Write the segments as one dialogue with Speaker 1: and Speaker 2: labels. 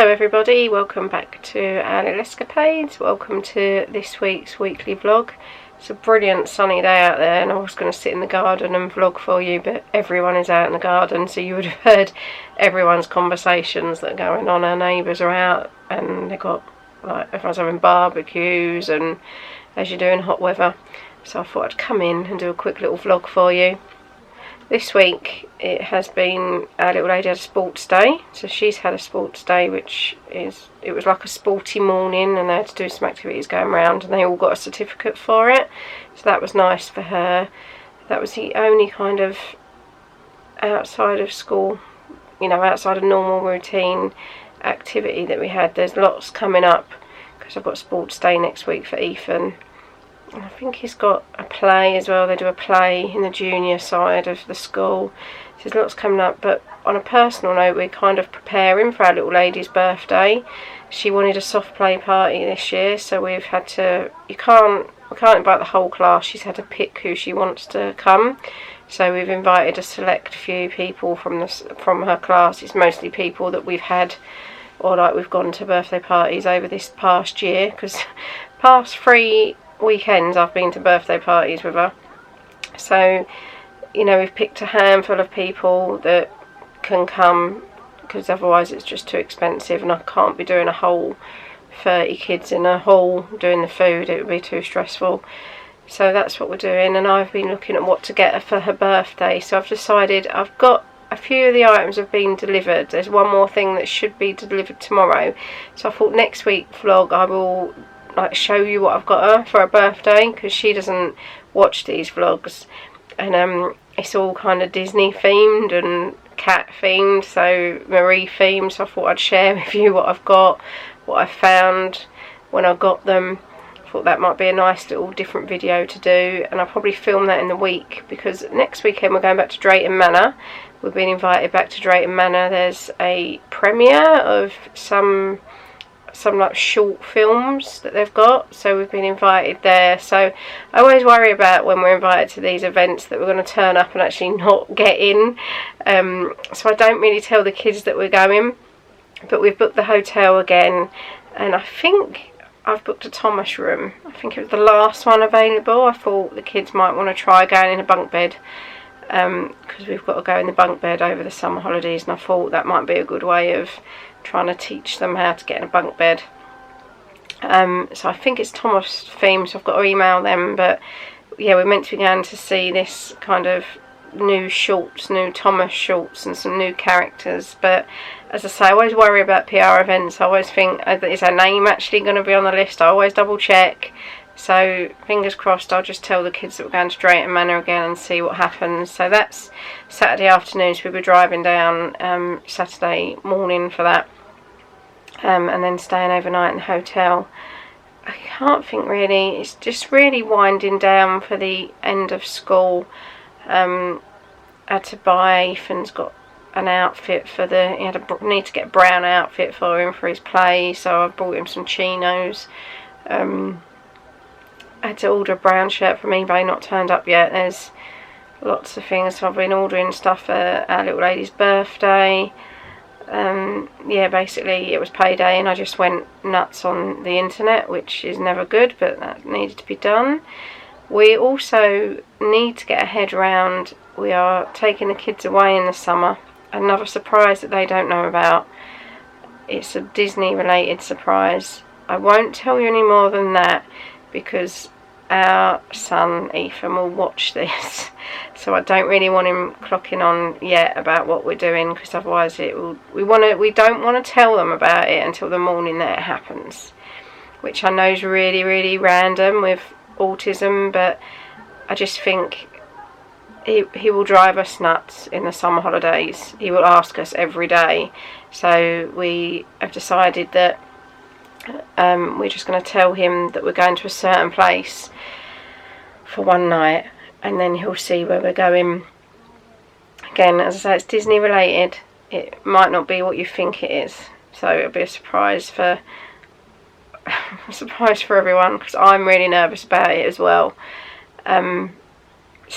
Speaker 1: Hello everybody, welcome back to our little escapades. Welcome to this week's weekly vlog. It's a brilliant sunny day out there and I was going to sit in the garden and vlog for you, but everyone is out in the garden, so you would have heard everyone's conversations that are going on. Our neighbours are out and they've got, like, everyone's having barbecues and as you do in hot weather. So I thought I'd come in and do a quick little vlog for you. This week it has been, our little lady had a sports day, so she's had a sports day, it was like a sporty morning and they had to do some activities going around and they all got a certificate for it, so that was nice for her. That was the only kind of outside of school, you know, outside of normal routine activity that we had. There's lots coming up because I've got sports day next week for Ethan. I think he's got a play as well. They do a play in the junior side of the school. So there's lots coming up. But on a personal note, we're kind of preparing for our little lady's birthday. She wanted a soft play party this year, so we've had to. We can't invite the whole class. She's had to pick who she wants to come. So we've invited a select few people from her class. It's mostly people that we've had, or like we've gone to birthday parties over this past year, because past 3 weekends I've been to birthday parties with her. So, you know, we've picked a handful of people that can come, because otherwise it's just too expensive and I can't be doing a whole 30 kids in a hall doing the food. It would be too stressful. So that's what we're doing, and I've been looking at what to get her for her birthday. So I've decided, I've got a few of the items have been delivered. There's one more thing that should be delivered tomorrow. So I thought next week vlog I will like show you what I've got her for her birthday, because she doesn't watch these vlogs, and it's all kind of Disney themed and cat themed, so Marie themed. So I thought I'd share with you what I've got, what I found when I got them. I thought that might be a nice little different video to do, and I'll probably film that in the week, because next weekend we're going back to Drayton Manor. We've been invited back to Drayton Manor. There's a premiere of some like short films that they've got, so we've been invited there. So I always worry about when we're invited to these events that we're going to turn up and actually not get in, so I don't really tell the kids that we're going. But we've booked the hotel again, and I think I've booked a Thomas room. I think it was the last one available. I thought the kids might want to try going in a bunk bed, because we've got to go in the bunk bed over the summer holidays, and I thought that might be a good way of trying to teach them how to get in a bunk bed. So I think it's Thomas themed, so I've got to email them. But yeah, we're meant to be going to see this kind of new Thomas shorts and some new characters. But as I say, I always worry about PR events. I always think, is our name actually going to be on the list? I always double check. So fingers crossed, I'll just tell the kids that we're going to Drayton Manor again and see what happens. So that's Saturday afternoon, so we'll be driving down Saturday morning for that, and then staying overnight in the hotel. I can't think really, it's just really winding down for the end of school. I had to buy, Ethan's got an outfit for he need to get a brown outfit for him for his play, so I've bought him some chinos. I had to order a brown shirt from eBay, not turned up yet. There's lots of things, so I've been ordering stuff for our little lady's birthday. Yeah, basically it was payday and I just went nuts on the internet, which is never good, but that needed to be done. We also need to get a head round, we are taking the kids away in the summer. Another surprise that they don't know about. It's a Disney related surprise. I won't tell you any more than that, because our son Ethan will watch this, so I don't really want him clocking on yet about what we're doing, because otherwise we don't want to tell them about it until the morning that it happens, which I know is really, really random with autism, but I just think he will drive us nuts in the summer holidays. He will ask us every day, so we have decided that we're just going to tell him that we're going to a certain place for one night, and then he'll see where we're going. Again, as I say, it's Disney related. It might not be what you think it is, so it'll be a surprise for everyone, because I'm really nervous about it as well. So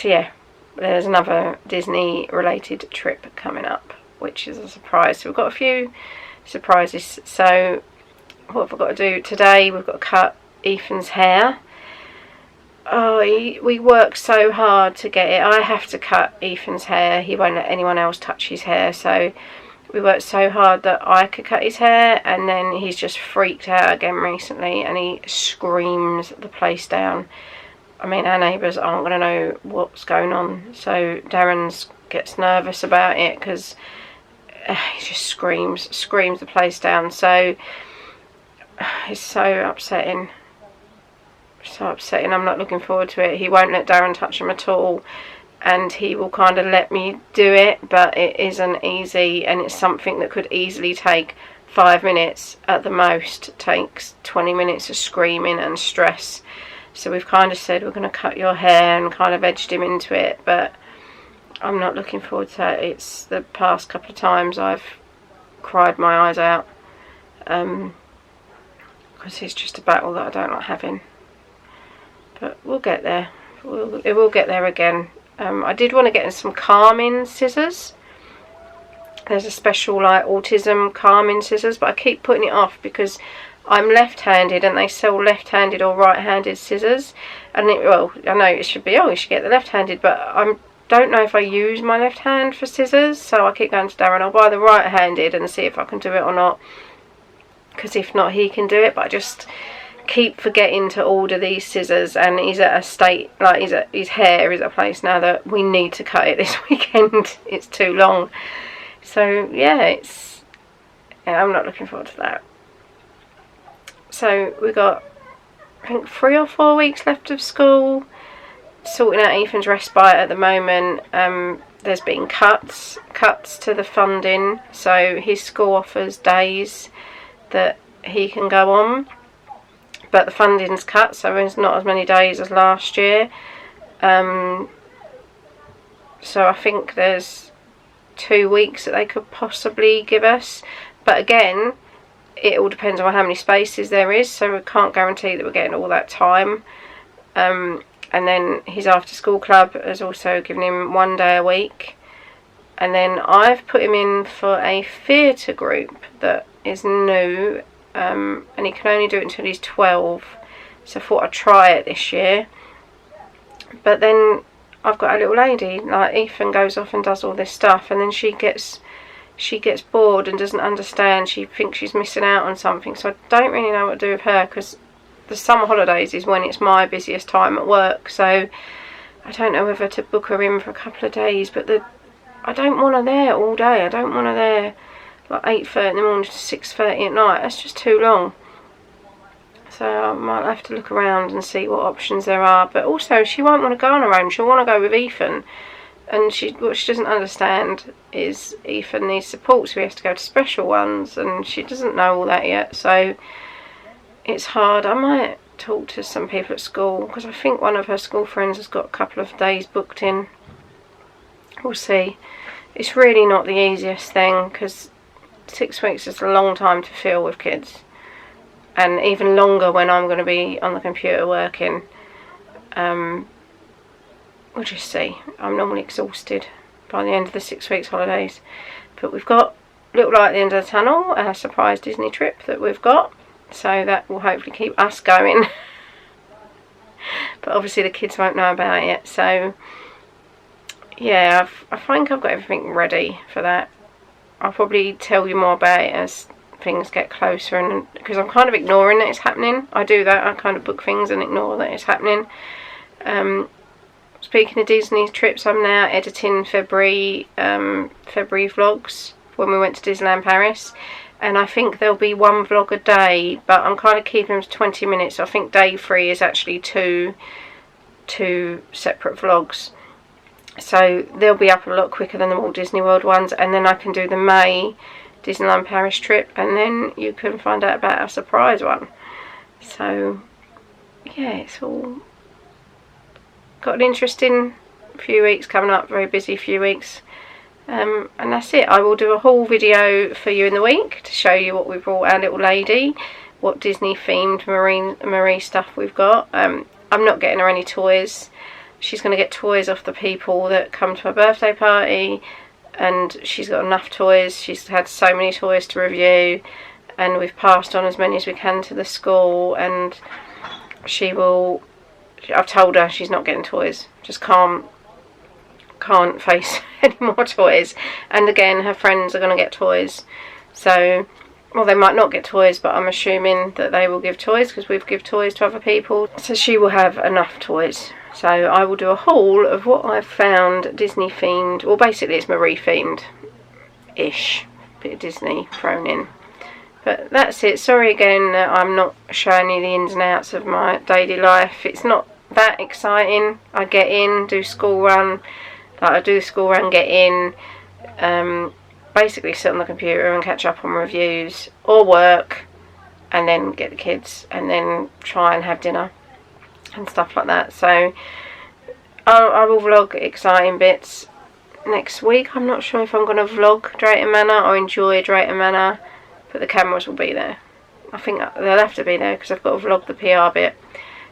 Speaker 1: yeah, there's another Disney related trip coming up, which is a surprise. So we've got a few surprises. So what have I got to do today? We've got to cut Ethan's hair. Oh, we work so hard to get it. I have to cut Ethan's hair. He won't let anyone else touch his hair, so we worked so hard that I could cut his hair, and then he's just freaked out again recently, and he screams the place down. I mean, our neighbours aren't going to know what's going on, so Darren gets nervous about it because he just screams the place down. So it's so upsetting. So upsetting. I'm not looking forward to it. He won't let Darren touch him at all, and he will kind of let me do it, but it isn't easy, and it's something that could easily take 5 minutes at the most. It takes 20 minutes of screaming and stress. So we've kind of said we're going to cut your hair and kind of edged him into it, but I'm not looking forward to that. It's the past couple of times I've cried my eyes out, because it's just a battle that I don't like having. But we'll get there. It will get there again. I did want to get in some calming scissors. There's a special like autism calming scissors, but I keep putting it off because I'm left-handed and they sell left-handed or right-handed scissors. And well, I know it should be, you should get the left-handed, but I don't know if I use my left hand for scissors, so I keep going to Darren, I'll buy the right-handed and see if I can do it or not. Because if not, he can do it, but I just keep forgetting to order these scissors, and he's at a state, like his hair is at a place now that we need to cut it this weekend. It's too long. So yeah, I'm not looking forward to that. So we've got, I think, 3 or 4 weeks left of school. Sorting out Ethan's respite at the moment. There's been cuts to the funding, so his school offers days that he can go on, but the funding's cut, so there's not as many days as last year. So I think there's 2 weeks that they could possibly give us, but again, it all depends on how many spaces there is, so we can't guarantee that we're getting all that time. And then his after school club has also given him 1 day a week, and then I've put him in for a theatre group that is new, and he can only do it until he's 12, so I thought I'd try it this year. But then I've got a little lady, like Ethan goes off and does all this stuff, and then she gets bored and doesn't understand. She thinks she's missing out on something, so I don't really know what to do with her, because the summer holidays is when it's my busiest time at work, so I don't know whether to book her in for a couple of days, but I don't want her there all day. I don't want her there like 8:30 in the morning to 6:30 at night. That's just too long. So I might have to look around and see what options there are. But also, she won't want to go on her own. She'll want to go with Ethan. And what she doesn't understand is Ethan needs support, so he has to go to special ones, and she doesn't know all that yet. So it's hard. I might talk to some people at school, because I think one of her school friends has got a couple of days booked in. We'll see. It's really not the easiest thing, because 6 weeks is a long time to fill with kids, and even longer when I'm going to be on the computer working. We'll just see. I'm normally exhausted by the end of the 6 weeks holidays, but we've got a little light at the end of the tunnel, a surprise Disney trip that we've got, so that will hopefully keep us going. But obviously the kids won't know about it, so yeah, I think I've got everything ready for that. I'll probably tell you more about it as things get closer, and because I'm kind of ignoring that it's happening. I do that. I kind of book things and ignore that it's happening. Speaking of Disney trips, I'm now editing February vlogs when we went to Disneyland Paris, and I think there'll be 1 vlog a day, but I'm kind of keeping them to 20 minutes. I think day 3 is actually two separate vlogs, so they'll be up a lot quicker than the Walt Disney World ones, and then I can do the May Disneyland Paris trip, and then you can find out about our surprise one. So yeah, it's all got an interesting few weeks coming up, very busy few weeks, and that's it. I will do a whole video for you in the week to show you what we brought our little lady, what Disney themed Marie stuff we've got. I'm not getting her any toys. She's going to get toys off the people that come to her birthday party. and she's got enough toys. She's had so many toys to review, and we've passed on as many as we can to the school, and I've told her she's not getting toys, just can't face any more toys. And again, her friends are going to get toys, so, well, they might not get toys, but I'm assuming that they will give toys because we've given toys to other people, so she will have enough toys. So I will do a haul of what I've found Disney themed. Well, basically it's Marie themed ish, bit of Disney thrown in. But that's it. Sorry again that I'm not showing you the ins and outs of my daily life. It's not that exciting. I get in, do school run, I do the school run, get in, basically sit on the computer and catch up on reviews or work, and then get the kids, and then try and have dinner and stuff like that. So I will vlog exciting bits next week. I'm not sure if I'm going to vlog Drayton Manor or enjoy Drayton Manor, but the cameras will be there. I think they'll have to be there because I've got to vlog the PR bit.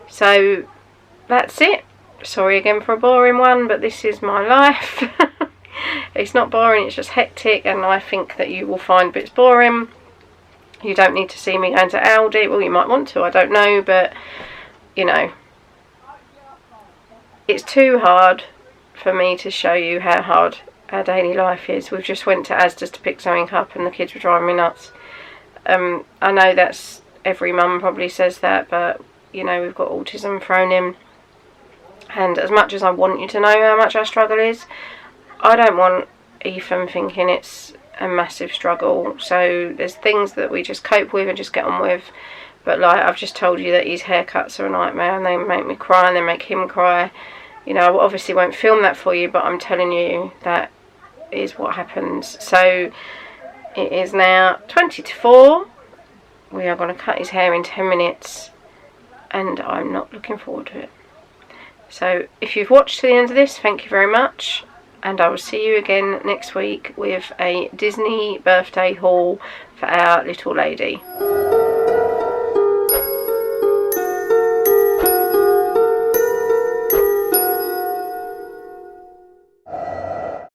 Speaker 1: So that's it. Sorry again for a boring one, but this is my life. It's not boring, it's just hectic, and I think that you will find bits boring. You don't need to see me going to Aldi. Well, you might want to, I don't know, but you know, it's too hard for me to show you how hard our daily life is. We've just went to Asda's to pick something up and the kids were driving me nuts. I know that's, every mum probably says that, but you know, we've got autism thrown in, and as much as I want you to know how much our struggle is, I don't want Ethan thinking it's a massive struggle. So there's things that we just cope with and just get on with. But like I've just told you that his haircuts are a nightmare and they make me cry and they make him cry. You know, I obviously won't film that for you, but I'm telling you that is what happens. So it is now 20 to 4. We are going to cut his hair in 10 minutes and I'm not looking forward to it. So if you've watched to the end of this, thank you very much. And I will see you again next week with a Disney birthday haul for our little lady.